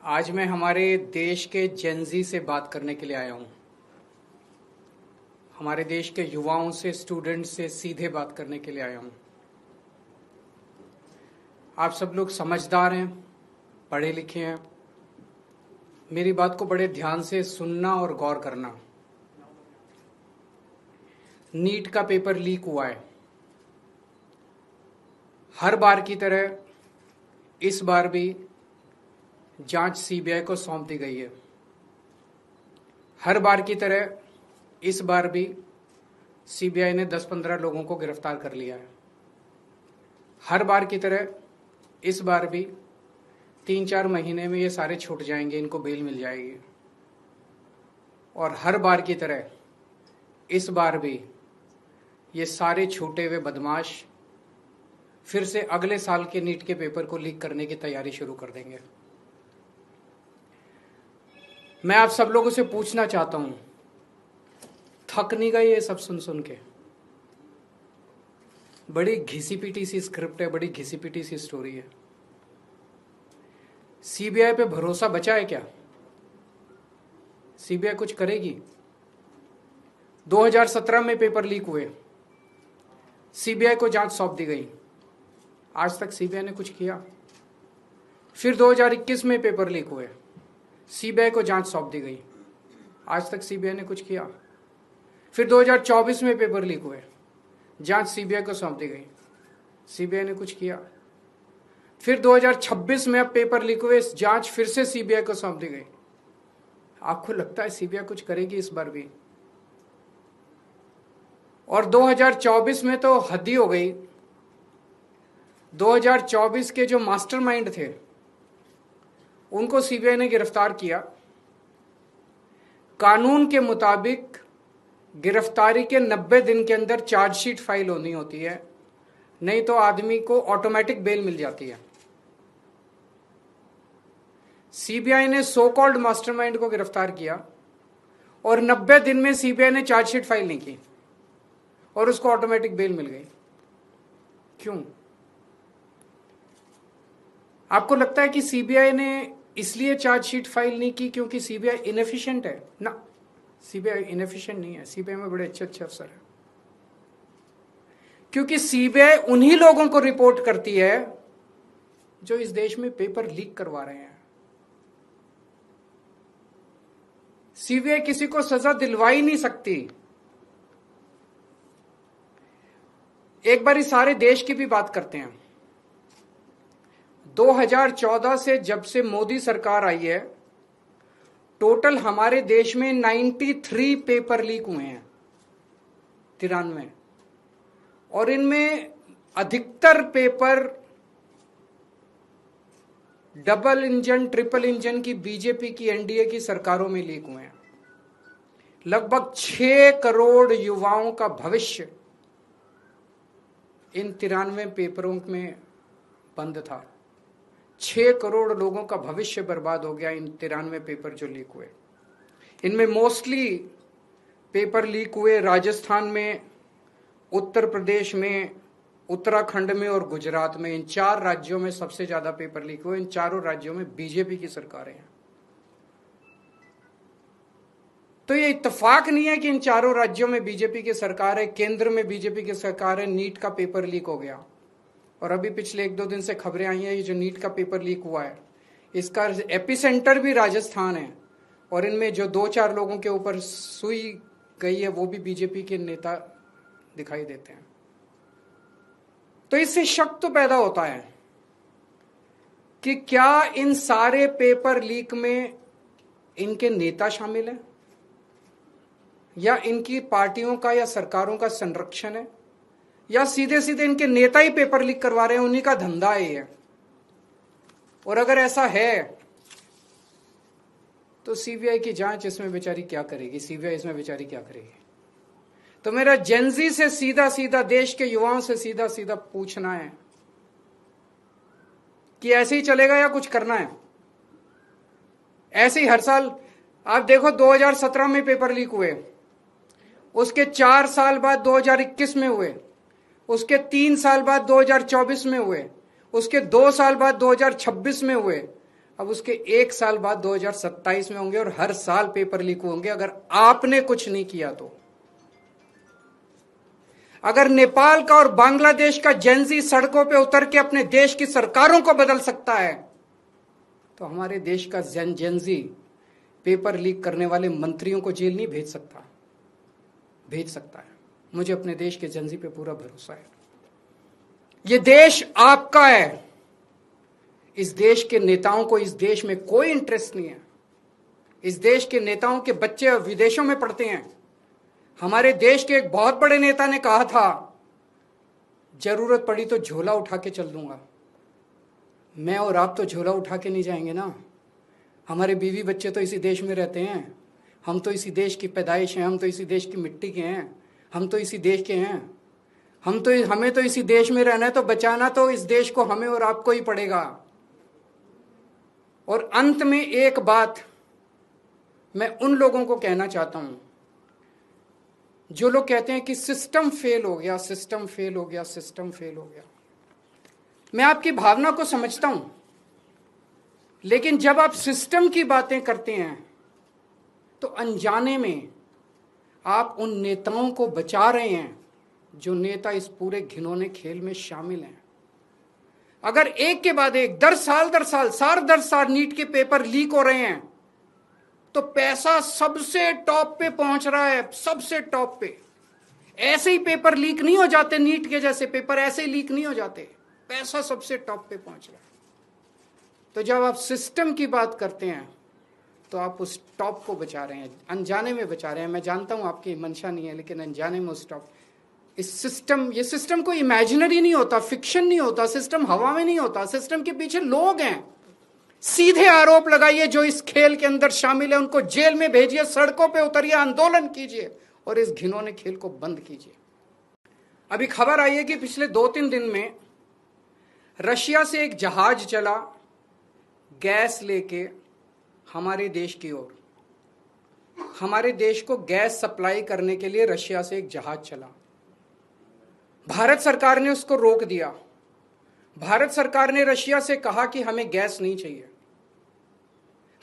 आज मैं हमारे देश के जेनजी से बात करने के लिए आया हूँ। हमारे देश के युवाओं से, स्टूडेंट्स से सीधे बात करने के लिए आया हूँ। आप सब लोग समझदार हैं, पढ़े लिखे हैं। मेरी बात को बड़े ध्यान से सुनना और गौर करना। नीट का पेपर लीक हुआ है। हर बार की तरह इस बार भी जांच सीबीआई को सौंप दी गई है। हर बार की तरह इस बार भी सीबीआई ने 10-15 लोगों को गिरफ्तार कर लिया है। हर बार की तरह इस बार भी 3-4 महीने में ये सारे छूट जाएंगे, इनको बेल मिल जाएगी। और हर बार की तरह इस बार भी ये सारे छूटे हुए बदमाश फिर से अगले साल के नीट के पेपर को लीक करने की तैयारी शुरू कर देंगे। मैं आप सब लोगों से पूछना चाहता हूं, थक नहीं गए ये सब सुन सुन के? बड़ी घिसी पिटी सी स्क्रिप्ट है, बड़ी घिसी पिटी सी स्टोरी है। सीबीआई पे भरोसा बचा है क्या? सीबीआई कुछ करेगी? 2017 में पेपर लीक हुए, सीबीआई को जांच सौंप दी गई। आज तक सीबीआई ने कुछ किया? फिर 2021 में पेपर लीक हुए, सीबीआई को जांच सौंप दी गई। आज तक सीबीआई ने कुछ किया? फिर 2024 में पेपर लीक हुए, जांच सीबीआई को सौंप दी गई। सीबीआई ने कुछ किया? फिर 2026 में अब पेपर लीक हुए, जांच फिर से सीबीआई को सौंप दी गई। आपको लगता है सीबीआई कुछ करेगी इस बार भी? और 2024 में तो हद ही हो गई। 2024 के जो मास्टरमाइंड थे उनको सीबीआई ने गिरफ्तार किया। कानून के मुताबिक गिरफ्तारी के 90 दिन के अंदर चार्जशीट फाइल होनी होती है, नहीं तो आदमी को ऑटोमेटिक बेल मिल जाती है। सीबीआई ने सो कॉल्ड मास्टरमाइंड को गिरफ्तार किया और 90 दिन में सीबीआई ने चार्जशीट फाइल नहीं की और उसको ऑटोमेटिक बेल मिल गई। क्यों? आपको लगता है कि सीबीआई ने इसलिए चार्जशीट फाइल नहीं की क्योंकि सीबीआई इनएफिशिएंट है? ना, सीबीआई इनएफिशिएंट नहीं है। सीबीआई में बड़े अच्छे अच्छे अफसर हैं। क्योंकि सीबीआई उन्हीं लोगों को रिपोर्ट करती है जो इस देश में पेपर लीक करवा रहे हैं। सीबीआई किसी को सजा दिलवा ही नहीं सकती। एक बार इस सारे देश की भी बात करते हैं। 2014 से जब से मोदी सरकार आई है, टोटल हमारे देश में 93 पेपर लीक हुए हैं, 93। और इनमें अधिकतर paper double engine, triple engine की बीजेपी की, एनडीए की सरकारों में लीक हुए हैं। लगभग 6 करोड़ युवाओं का भविष्य इन 93 पेपरों में बंद था। 6 करोड़ लोगों का भविष्य बर्बाद हो गया इन 93 पेपर जो लीक हुए। इनमें मोस्टली पेपर लीक हुए राजस्थान में, उत्तर प्रदेश में, उत्तराखंड में और गुजरात में। इन 4 राज्यों में सबसे ज्यादा पेपर लीक हुए। इन चारों राज्यों में बीजेपी की सरकारें हैं। तो ये इत्तेफाक नहीं है कि इन चारों राज्यों में बीजेपी की सरकार है, केंद्र में बीजेपी की सरकार है, नीट का पेपर लीक हो गया। और अभी पिछले 1-2 दिन से खबरें आई हैं, ये जो नीट का पेपर लीक हुआ है इसका एपिसेंटर भी राजस्थान है। और इनमें जो 2-4 लोगों के ऊपर सुई गई है वो भी बीजेपी के नेता दिखाई देते हैं। तो इससे शक तो पैदा होता है कि क्या इन सारे पेपर लीक में इनके नेता शामिल हैं या इनकी पार्टियों का या सरकारों का संरक्षण है, या सीधे सीधे इनके नेता ही पेपर लीक करवा रहे हैं, उन्हीं का धंधा है ये। और अगर ऐसा है तो सीबीआई की जांच इसमें बेचारी क्या करेगी? सीबीआई इसमें बेचारी क्या करेगी? तो मेरा जेनजी से सीधा सीधा, देश के युवाओं से सीधा सीधा पूछना है कि ऐसे ही चलेगा या कुछ करना है? ऐसे ही हर साल आप देखो, 2017 में पेपर लीक हुए, उसके 4 साल बाद 2021 में हुए, उसके 3 साल बाद 2024 में हुए, उसके 2 साल बाद 2026 में हुए। अब उसके 1 साल बाद 2027 में होंगे और हर साल पेपर लीक होंगे अगर आपने कुछ नहीं किया तो। अगर नेपाल का और बांग्लादेश का जेनजी सड़कों पे उतर के अपने देश की सरकारों को बदल सकता है तो हमारे देश का जेनजी पेपर लीक करने वाले मंत्रियों को जेल नहीं भेज सकता है। मुझे अपने देश के जेनजी पे पूरा भरोसा है। ये देश आपका है। इस देश के नेताओं को इस देश में कोई इंटरेस्ट नहीं है। इस देश के नेताओं के बच्चे विदेशों में पढ़ते हैं। हमारे देश के एक बहुत बड़े नेता ने कहा था, जरूरत पड़ी तो झोला उठा के चल दूंगा। मैं और आप तो झोला उठा के नहीं जाएंगे ना। हमारे बीवी बच्चे तो इसी देश में रहते हैं। हम तो इसी देश की पैदाइश हैं। हम तो इसी देश की मिट्टी के हैं। हम तो इसी देश के हैं। हमें तो इसी देश में रहना है, तो बचाना तो इस देश को हमें और आपको ही पड़ेगा। और अंत में एक बात मैं उन लोगों को कहना चाहता हूं जो लोग कहते हैं कि सिस्टम फेल हो गया, सिस्टम फेल हो गया, सिस्टम फेल हो गया। मैं आपकी भावना को समझता हूं, लेकिन जब आप सिस्टम की बातें करते हैं तो अनजाने में आप उन नेताओं को बचा रहे हैं जो नेता इस पूरे घिनौने खेल में शामिल हैं। अगर एक के बाद एक दर साल नीट के पेपर लीक हो रहे हैं तो पैसा सबसे टॉप पे पहुंच रहा है, सबसे टॉप पे। ऐसे ही पेपर लीक नहीं हो जाते, नीट के जैसे पेपर ऐसे ही लीक नहीं हो जाते। पैसा सबसे टॉप पे पहुंच रहा है। तो जब आप सिस्टम की बात करते हैं तो आप उस टॉप को बचा रहे हैं, अनजाने में बचा रहे हैं। मैं जानता हूं आपकी मंशा नहीं है, लेकिन अनजाने में उस टॉप ये सिस्टम कोई इमेजिनरी नहीं होता, फिक्शन नहीं होता, सिस्टम हवा में नहीं होता। सिस्टम के पीछे लोग हैं। सीधे आरोप लगाइए जो इस खेल के अंदर शामिल है, उनको जेल में भेजिए, सड़कों पे उतरिए, आंदोलन कीजिए और इस घिनौने खेल को बंद कीजिए। अभी खबर आई है कि पिछले 2-3 दिन में रशिया से एक जहाज चला गैस लेके हमारे देश की ओर। हमारे देश को गैस सप्लाई करने के लिए रशिया से एक जहाज चला। भारत सरकार ने उसको रोक दिया। भारत सरकार ने रशिया से कहा कि हमें गैस नहीं चाहिए।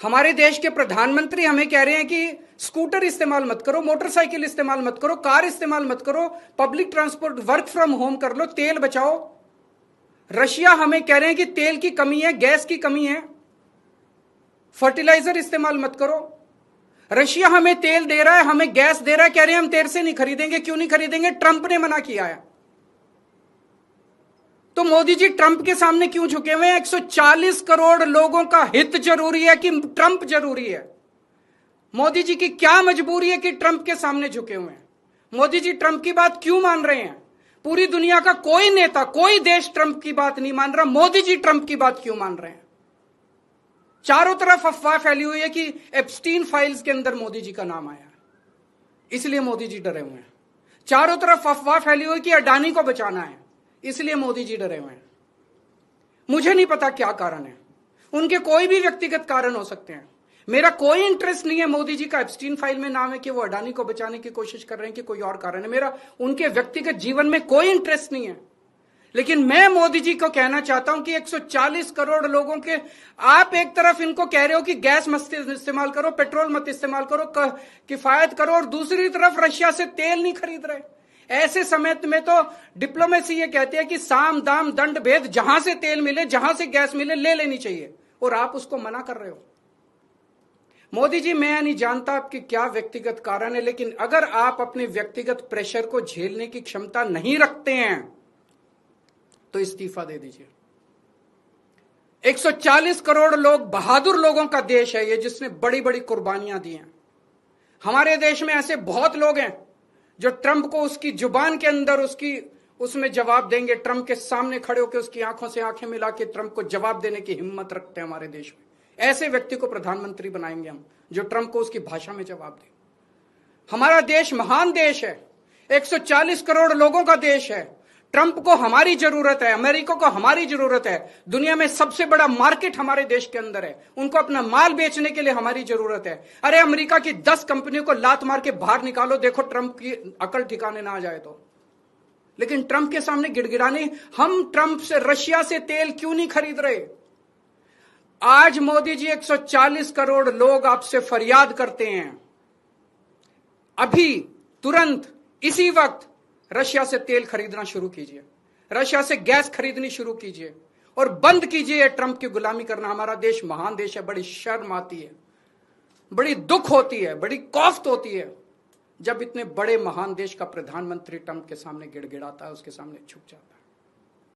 हमारे देश के प्रधानमंत्री हमें कह रहे हैं कि स्कूटर इस्तेमाल मत करो, मोटरसाइकिल इस्तेमाल मत करो, कार इस्तेमाल मत करो, public transport, work from home कर लो, तेल बचाओ। रशिया हमें कह रहे हैं कि तेल की कमी है, गैस की कमी है, फर्टिलाइजर इस्तेमाल मत करो। रशिया हमें तेल दे रहा है, हमें गैस दे रहा है, कह रहे हैं हम तेरे से नहीं खरीदेंगे। क्यों नहीं खरीदेंगे? ट्रंप ने मना किया है। तो मोदी जी ट्रंप के सामने क्यों झुके हुए हैं? 140 करोड़ लोगों का हित जरूरी है कि ट्रंप जरूरी है? मोदी जी की क्या मजबूरी है कि ट्रंप के सामने झुके हुए हैं? मोदी जी ट्रंप की बात क्यों मान रहे हैं? पूरी दुनिया का कोई नेता, कोई देश ट्रंप की बात नहीं मान रहा, मोदी जी ट्रंप की बात क्यों मान रहे हैं? चारों तरफ अफवाह फैली हुई है कि एप्स्टीन फाइल्स के अंदर मोदी जी का नाम आया, इसलिए मोदी जी डरे हुए हैं। चारों तरफ अफवाह फैली हुई कि अडानी को बचाना है, इसलिए मोदी जी डरे हुए हैं। मुझे नहीं पता क्या कारण है, उनके कोई भी व्यक्तिगत कारण हो सकते हैं। मेरा कोई इंटरेस्ट नहीं है मोदी जी का एप्स्टीन फाइल में नाम है कि वो अडानी को बचाने की कोशिश कर रहे हैं कि कोई और कारण है। मेरा उनके व्यक्तिगत जीवन में कोई इंटरेस्ट नहीं है। लेकिन मैं मोदी जी को कहना चाहता हूं कि 140 करोड़ लोगों के आप एक तरफ इनको कह रहे हो कि गैस मत इस्तेमाल करो, पेट्रोल मत इस्तेमाल करो, किफायत करो, और दूसरी तरफ रशिया से तेल नहीं खरीद रहे। ऐसे समय में तो डिप्लोमेसी ये कहती है कि साम दाम दंड भेद, जहां से तेल मिले, जहां से गैस मिले, ले लेनी चाहिए, और आप उसको मना कर रहे हो। मोदी जी, मैं नहीं जानता आपके क्या व्यक्तिगत कारण है, लेकिन अगर आप अपने व्यक्तिगत प्रेशर को झेलने की क्षमता नहीं रखते हैं तो इस्तीफा दे दीजिए। 140 करोड़ लोग, बहादुर लोगों का देश है ये, जिसने बड़ी बड़ी कुर्बानियां दी हैं। हमारे देश में ऐसे बहुत लोग हैं जो ट्रंप को उसकी जुबान के अंदर उसमें जवाब देंगे, ट्रंप के सामने खड़े होकर उसकी आंखों से आंखें मिला के ट्रंप को जवाब देने की हिम्मत रखते हैं हमारे देश में। ऐसे व्यक्ति को प्रधानमंत्री बनाएंगे हम, जो ट्रंप को उसकी भाषा में जवाब दे। हमारा देश महान देश है, 140 करोड़ लोगों का देश है। ट्रंप को हमारी जरूरत है, अमेरिका को हमारी जरूरत है, दुनिया में सबसे बड़ा मार्केट हमारे देश के अंदर है, उनको अपना माल बेचने के लिए हमारी जरूरत है। अरे अमेरिका की 10 कंपनियों को लात मार के बाहर निकालो, देखो ट्रंप की अकल ठिकाने ना आ जाए तो। लेकिन ट्रंप के सामने गिड़गिड़ाने, हम ट्रंप से, रशिया से तेल क्यों नहीं खरीद रहे? आज मोदी जी 140 करोड़ लोग आपसे फरियाद करते हैं, अभी तुरंत इसी वक्त रशिया से तेल खरीदना शुरू कीजिए, रशिया से गैस खरीदनी शुरू कीजिए और बंद कीजिए ट्रंप की गुलामी करना। हमारा देश महान देश है, बड़ी शर्म आती है, बड़ी दुख होती है, बड़ी कौफ्त होती है जब इतने बड़े महान देश का प्रधानमंत्री ट्रंप के सामने गिड़गिड़ाता है, उसके सामने झुक जाता है।